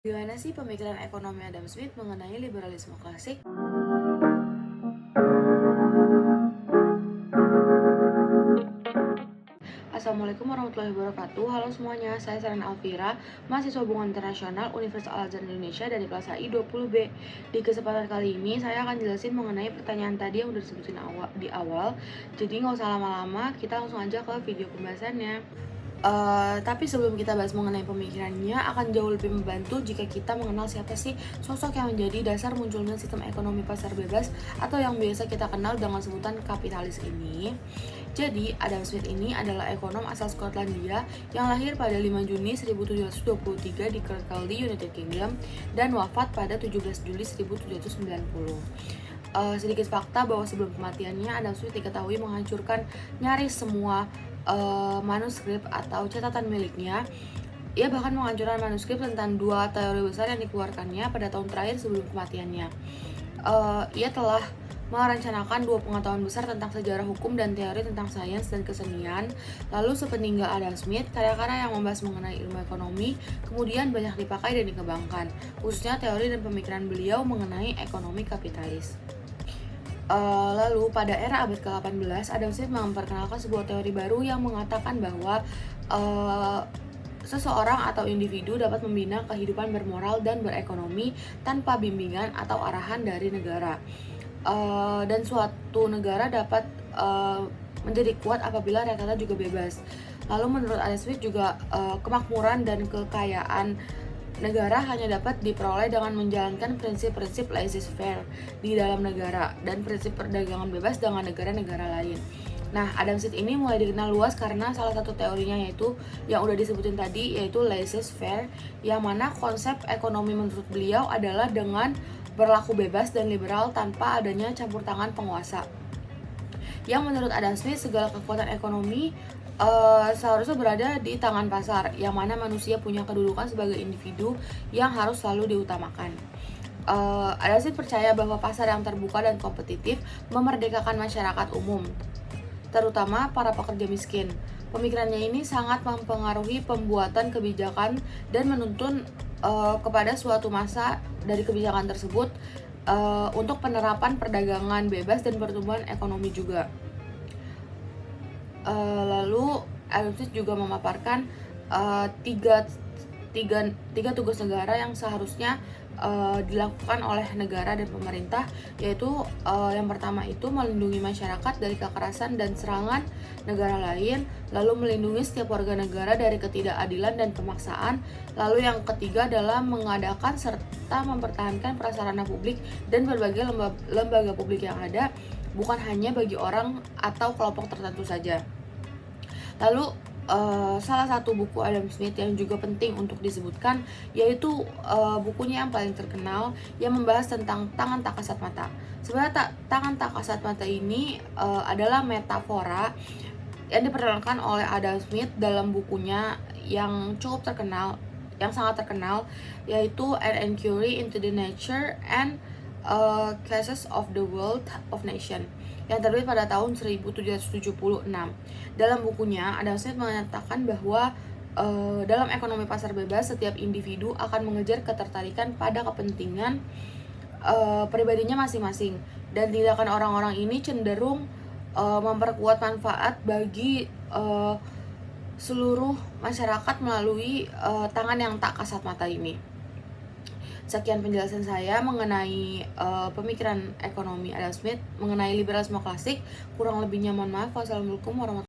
Gimana sih pemikiran ekonomi Adam Smith mengenai liberalisme klasik? Assalamualaikum warahmatullahi wabarakatuh. Halo semuanya, saya Seren Alvira, mahasiswa hubungan internasional Universitas Al-Azhar Indonesia dari kelas HI 20B. Di kesempatan kali ini, saya akan jelasin mengenai pertanyaan tadi yang udah disebutin di awal. Jadi nggak usah lama-lama, kita langsung aja ke video pembahasannya. Tapi sebelum kita bahas mengenai pemikirannya, akan jauh lebih membantu jika kita mengenal siapa sih sosok yang menjadi dasar munculnya sistem ekonomi pasar bebas atau yang biasa kita kenal dengan sebutan kapitalis ini. Jadi, Adam Smith ini adalah ekonom asal Skotlandia yang lahir pada 5 Juni 1723 di Kirkcaldy, United Kingdom, dan wafat pada 17 Juli 1790. Sedikit fakta bahwa sebelum kematiannya, Adam Smith diketahui menghancurkan nyaris semua manuskrip atau catatan miliknya. Ia bahkan menghancurkan manuskrip tentang dua teori besar yang dikeluarkannya pada tahun terakhir sebelum kematiannya. Ia telah merencanakan dua pengetahuan besar tentang sejarah hukum dan teori tentang sains dan kesenian. Lalu sepeninggal Adam Smith, karya-karya yang membahas mengenai ilmu ekonomi kemudian banyak dipakai dan dikembangkan, khususnya teori dan pemikiran beliau mengenai ekonomi kapitalis. Lalu pada era abad ke-18, Adam Smith memperkenalkan sebuah teori baru yang mengatakan bahwa seseorang atau individu dapat membina kehidupan bermoral dan berekonomi tanpa bimbingan atau arahan dari negara. Dan suatu negara dapat menjadi kuat apabila rakyatnya juga bebas. Lalu menurut Adam Smith juga kemakmuran dan kekayaan negara hanya dapat diperoleh dengan menjalankan prinsip-prinsip laissez-faire di dalam negara dan prinsip perdagangan bebas dengan negara-negara lain. Nah, Adam Smith ini mulai dikenal luas karena salah satu teorinya yaitu yang udah disebutin tadi, yaitu laissez-faire, yang mana konsep ekonomi menurut beliau adalah dengan berlaku bebas dan liberal tanpa adanya campur tangan penguasa. Yang menurut Adam Smith, segala kekuatan ekonomi seharusnya berada di tangan pasar, yang mana manusia punya kedudukan sebagai individu yang harus selalu diutamakan. Adam Smith percaya bahwa pasar yang terbuka dan kompetitif memerdekakan masyarakat umum, terutama para pekerja miskin. Pemikirannya ini sangat mempengaruhi pembuatan kebijakan dan menuntun kepada suatu masa dari kebijakan tersebut untuk penerapan perdagangan bebas dan pertumbuhan ekonomi juga. Lalu Adam Smith juga memaparkan tiga tugas negara yang seharusnya dilakukan oleh negara dan pemerintah, yaitu yang pertama itu melindungi masyarakat dari kekerasan dan serangan negara lain, lalu melindungi setiap warga negara dari ketidakadilan dan pemaksaan, lalu yang ketiga adalah mengadakan serta mempertahankan prasarana publik dan berbagai lembaga publik yang ada, bukan hanya bagi orang atau kelompok tertentu saja. Lalu salah satu buku Adam Smith yang juga penting untuk disebutkan yaitu bukunya yang paling terkenal yang membahas tentang tangan tak kasat mata. Sebenarnya tangan tak kasat mata ini adalah metafora yang diperkenalkan oleh Adam Smith dalam bukunya yang cukup terkenal, yang sangat terkenal, yaitu An Inquiry into the Nature and Cases of the World of Nation, yang terbit pada tahun 1776. Dalam bukunya, Adam Smith menyatakan bahwa dalam ekonomi pasar bebas, setiap individu akan mengejar ketertarikan pada kepentingan pribadinya masing-masing, dan tindakan orang-orang ini cenderung memperkuat manfaat bagi seluruh masyarakat melalui tangan yang tak kasat mata ini. Sekian penjelasan saya mengenai pemikiran ekonomi Adam Smith mengenai liberalisme klasik. Kurang lebihnya mohon maaf. Wassalamualaikum warahmatullahi wabarakatuh.